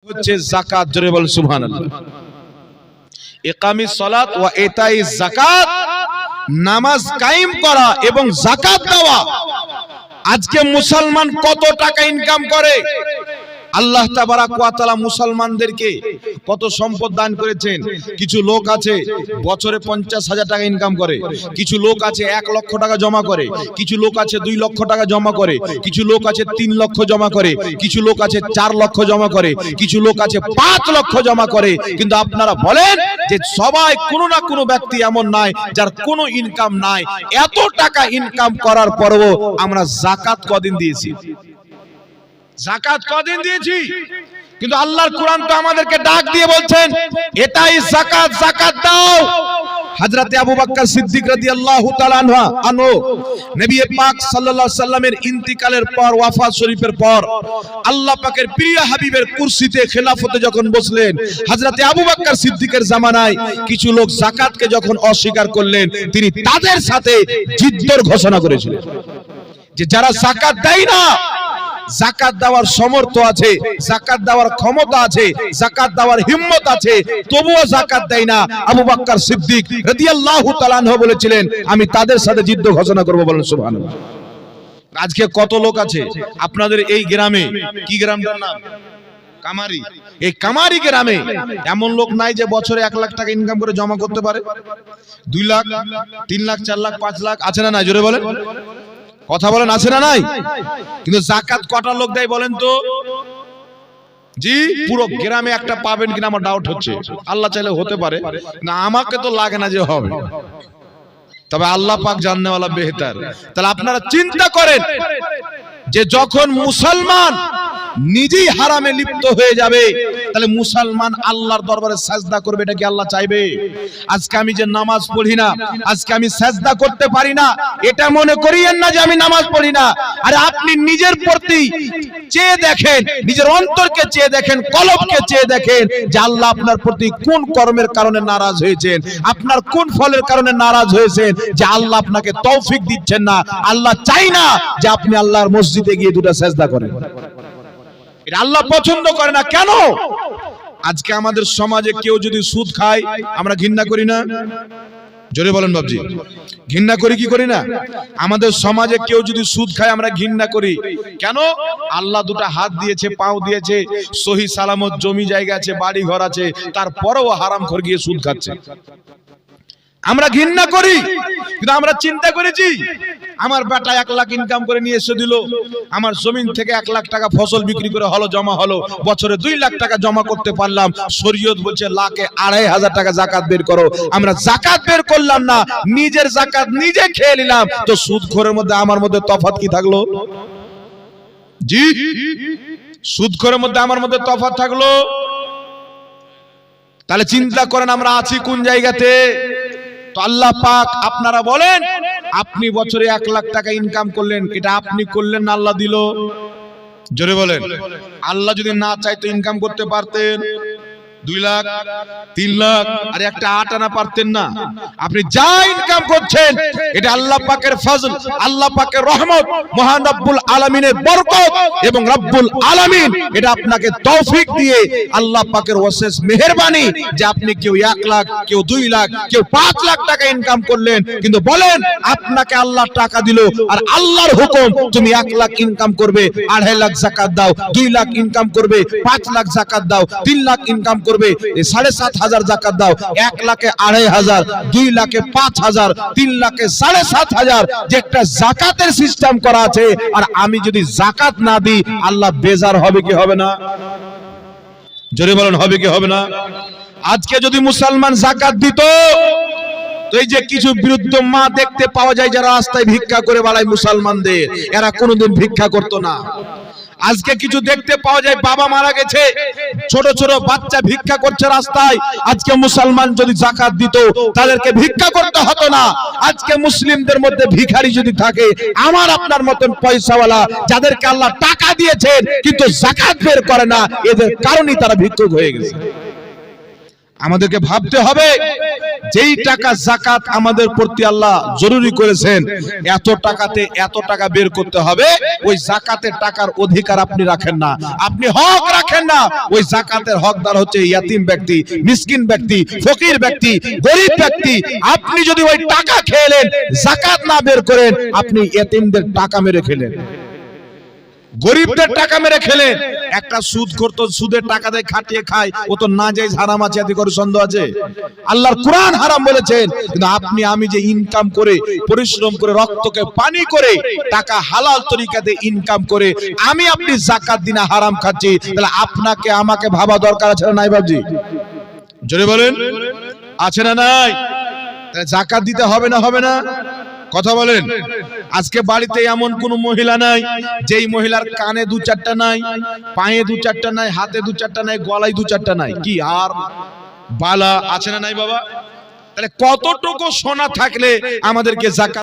হচ্ছে যাকাত। জোরে বল সুবহানাল্লাহ। ইকামিস সালাত ওয়া ইতাইজ যাকাত, নামাজ কায়েম করা এবং যাকাত দেওয়া। আজকে মুসলমান কত টাকা ইনকাম করে? আল্লাহ তাবারাক ওয়া তাআলা মুসলমানদেরকে কত সম্পদ দান করেছেন। কিছু লোক আছে বছরে 50,000 টাকা ইনকাম করে, কিছু লোক আছে 1 লক্ষ টাকা জমা করে, কিছু লোক আছে 2 লক্ষ টাকা জমা করে, কিছু লোক আছে 3 লক্ষ জমা করে, কিছু লোক আছে 4 লক্ষ জমা করে, কিছু লোক আছে 5 লক্ষ জমা করে। কিন্তু আপনারা বলেন যে সবাই কোনো না কোনো ব্যক্তি এমন নাই যার কোনো ইনকাম নাই। এত টাকা ইনকাম করার পরেও আমরা যাকাত কদিন দিয়েছি? যাকাত কদিন দিয়েছি? কিন্তু আল্লাহর কোরআন তো আমাদেরকে ডাক দিয়ে বলছেন এটাই যাকাত, যাকাত দাও। হযরতে আবু বকর সিদ্দিক রাদিয়াল্লাহু তাআলা আনহু নবী পাক সাল্লাল্লাহু আলাইহি সাল্লামের ইন্তিকালের পর, ওয়াফাত শরীফের পর আল্লাহ পাকের প্রিয় হাবিবের কুরসিতে খেলাফতে যখন বসলেন, হযরতে আবু বকর সিদ্দিকের জামানায় কিছু লোক যাকাতকে যখন অস্বীকার করলেন, তিনি তাদের সাথে যুদ্ধের ঘোষণা করেছিলেন যে যারা যাকাত দেয় না, যাকাত দেওয়ার সামর্থ্য আছে, যাকাত দেওয়ার ক্ষমতা আছে, যাকাত দেওয়ার হিম্মত আছে, তবুও যাকাত দেয় না, আবু বকর সিদ্দিক রাদিয়াল্লাহু তাআলা আনহু বলেছিলেন আমি তাদের সাথে যুদ্ধ ঘোষণা করব। বলেন সুবহানাল্লাহ। আজকে কত লোক আছে আপনাদের এই গ্রামে, কি গ্রামটার নাম? কামারি। এই কামারি গ্রামে এমন লোক নাই যে বছরে 1 লাখ টাকা ইনকাম করে জমা করতে পারে? 2 লাখ, 3 লাখ, 4 লাখ, 5 লাখ আছে না নাই? জোরে বলেন, কথা বলেন, আছে না নাই? কিন্তু যাকাত কটা লোক দেয় বলেন তো? জি, পুরো গ্রামে একটা পাবেন কিনা আমার ডাউট হচ্ছে। আল্লাহ চাইলে হতে পারে, না আমাকে তো লাগে না যে হবে, তবে আল্লাহ পাক জাননেওয়ালা বেহতার। তাহলে আপনারা চিন্তা করেন যে যখন মুসলমান নিজেই হারামে লিপ্ত হয়ে যাবে, তাহলে মুসলমান আল্লাহর দরবারে সাজদা করবে, এটা কি আল্লাহ চাইবে? আজকে আমি যে নামাজ পড়ি না, আজকে আমি সাজদা করতে পারি না, এটা মনে করিয়েন না যে আমি নামাজ পড়ি না। আরে আপনি নিজের প্রতি চেয়ে দেখেন, নিজের অন্তরকে চেয়ে দেখেন, কলবকে চেয়ে দেখেন যে আল্লাহ আপনার প্রতি কোন কর্মের কারণে নারাজ হয়েছেন, আপনার কোন ফলের কারণে নারাজ হয়েছেন যে আল্লাহ আপনাকে তৌফিক দিচ্ছেন না। আল্লাহ চাই না যে আপনি আল্লাহর মসজিদে গিয়ে 2টা সাজদা করেন, এটা আল্লাহ পছন্দ করে না। কেন? আজকে আমাদের সমাজে কেউ যদি সুদ খায় আমরা ঘৃণা করি না? জোরে বলেন বাবজি, ঘৃণা করি কি করি না? আমাদের সমাজে কেউ যদি সুদ খায় আমরা ঘৃণা করি। কেন? আল্লাহ 2টা হাত দিয়েছে, পাও দিয়েছে, সহি সালামত জমি জায়গা আছে, বাড়ি ঘর আছে, তারপরেও হারামখোর গিয়ে সুদ খাচ্ছে। আমরা ঘৃণা করি, কিন্তু আমরা চিন্তা করেছি আমার বেটা 1 লাখ ইনকাম করে নিয়ে এসে দিল, আমার জমিন থেকে 1 লাখ টাকা ফসল বিক্রি করে হলো, জমা হলো, বছরে 2 লাখ টাকা জমা করতে পারলাম, শরীয়ত বলছে লাখে 2,500 টাকা যাকাত বের করো। আমরা যাকাত বের করলাম না, নিজের যাকাত নিজে খেয়ে নিলাম। তো সুদখোরের মধ্যে আমার মধ্যে তফাৎ কি থাকলো? জি, সুদখোরের মধ্যে আমার মধ্যে তফাৎ থাকলো? তাহলে চিন্তা করেন আমরা আছি কোন জায়গাতে। তো আল্লাহ পাক আপনারা বলেন আপনি বছরে 1 লাখ টাকা ইনকাম করলেন, এটা আপনি করলেন না আল্লাহ দিল? জোরে বলেন। আল্লাহ যদি না চাইতো ইনকাম করতে পারতেন 2 লাখ, 3 লাখ, আর একটা 8 আনা পারতেন না? আপনি যা ইনকাম করছেন এটা আল্লাহ পাকের ফজল, আল্লাহ পাকের রহমত, মহান রব্বুল আলামিনের বরকত, এবং রব্বুল আলামিন এটা আপনাকে তৌফিক দিয়ে আল্লাহ পাকের অশেষ মেহেরবানি যে আপনি কেউ 1 লাখ, কেউ 2 লাখ, কেউ 5 লাখ টাকা ইনকাম করলেন। কিন্তু বলেন আপনাকে আল্লাহ টাকা দিল আর আল্লাহর হুকুম তুমি 1 লাখ ইনকাম করবে 2.5 লাখ যাকাত দাও, 2 লাখ ইনকাম করবে 5 লাখ যাকাত দাও, 3 লাখ ইনকাম করবে 7,500 যাকাত দাও, 1 লাখে 2,500, 2 লাখে 5,000, 3 লাখে 7,500, যে একটা যাকাতের সিস্টেম করা আছে। আর আমি যদি যাকাত না দিই আল্লাহ বেজার হবে কি হবে না? জোরে বলেন, হবে কি হবে না? আজকে যদি মুসলমান যাকাত দিত, তো এই যে কিছু বিরুদ্ধ মা দেখতে পাওয়া যায় যারা রাস্তায় ভিক্ষা করে বেড়ায় মুসলমানদের, এরা কোনোদিন ভিক্ষা করতো না। আজকে কিছু দেখতে পাওয়া যায় বাবা মারা গেছে, ছোট ছোট বাচ্চা ভিক্ষা করছে রাস্তায়। আজকে মুসলমান যদি যাকাত দিত তাদেরকে ভিক্ষা করতে হতো না। আজকে মুসলিমদের মধ্যে ভিখারি যদি থাকে, আমার আপনার মতন পয়সাওয়ালা যাদেরকে আল্লাহ টাকা দিয়েছেন কিন্তু যাকাত বের করে না, এদের কারণেই তারা ভিক্ষুক হয়ে গেছে। আমাদেরকে ভাবতে হবে যেই টাকা যাকাত আমাদের প্রতি আল্লাহ জরুরি করেছেন, এত টাকাতে এত টাকা বের করতে হবে, ওই যাকাতের টাকার অধিকার আপনি রাখেন না, আপনি হক রাখেন না। ওই যাকাতের হকদার হচ্ছে ইয়াতিম ব্যক্তি, মিসকিন ব্যক্তি, ফকির ব্যক্তি, গরিব ব্যক্তি। আপনি যদি ওই টাকা খেলেন, যাকাত না বের করেন, আপনি ইয়াতিমদের টাকা মেরে খেলেন, গরিবদের টাকা মেরে খেলেন। একটা সুদ করতো, সুদের টাকা দিয়ে খাটিয়ে খায়, ও তো না যাই হারাম আছে, এতে করে সন্দেহ আছে? আল্লাহর কোরআন হারাম বলেছেন, কিন্তু আপনি আমি যে ইনকাম করে, পরিশ্রম করে, রক্তকে পানি করে, টাকা হালাল তরিকাতে ইনকাম করে আমি আপনি যাকাত দিনা হারাম খাচ্ছি, তাহলে আপনাকে আমাকে ভাবা দরকার আছে না নাই বাবজি? জোরে বলেন, আছে না নাই? তাহলে যাকাত দিতে হবে না, হবে না? কথা বলেন। আজকে বাড়িতে এমন কোন মহিলা নাই যেই মহিলার কানে দু চারটা নাই, পায়ে দু চারটা নাই, হাতে দু চারটা নাই, গলায় দু চারটা নাই, কি আর বালা আছে না নাই বাবা? তাহলে কতটুকু সোনা থাকলে আমাদেরকে যাকাত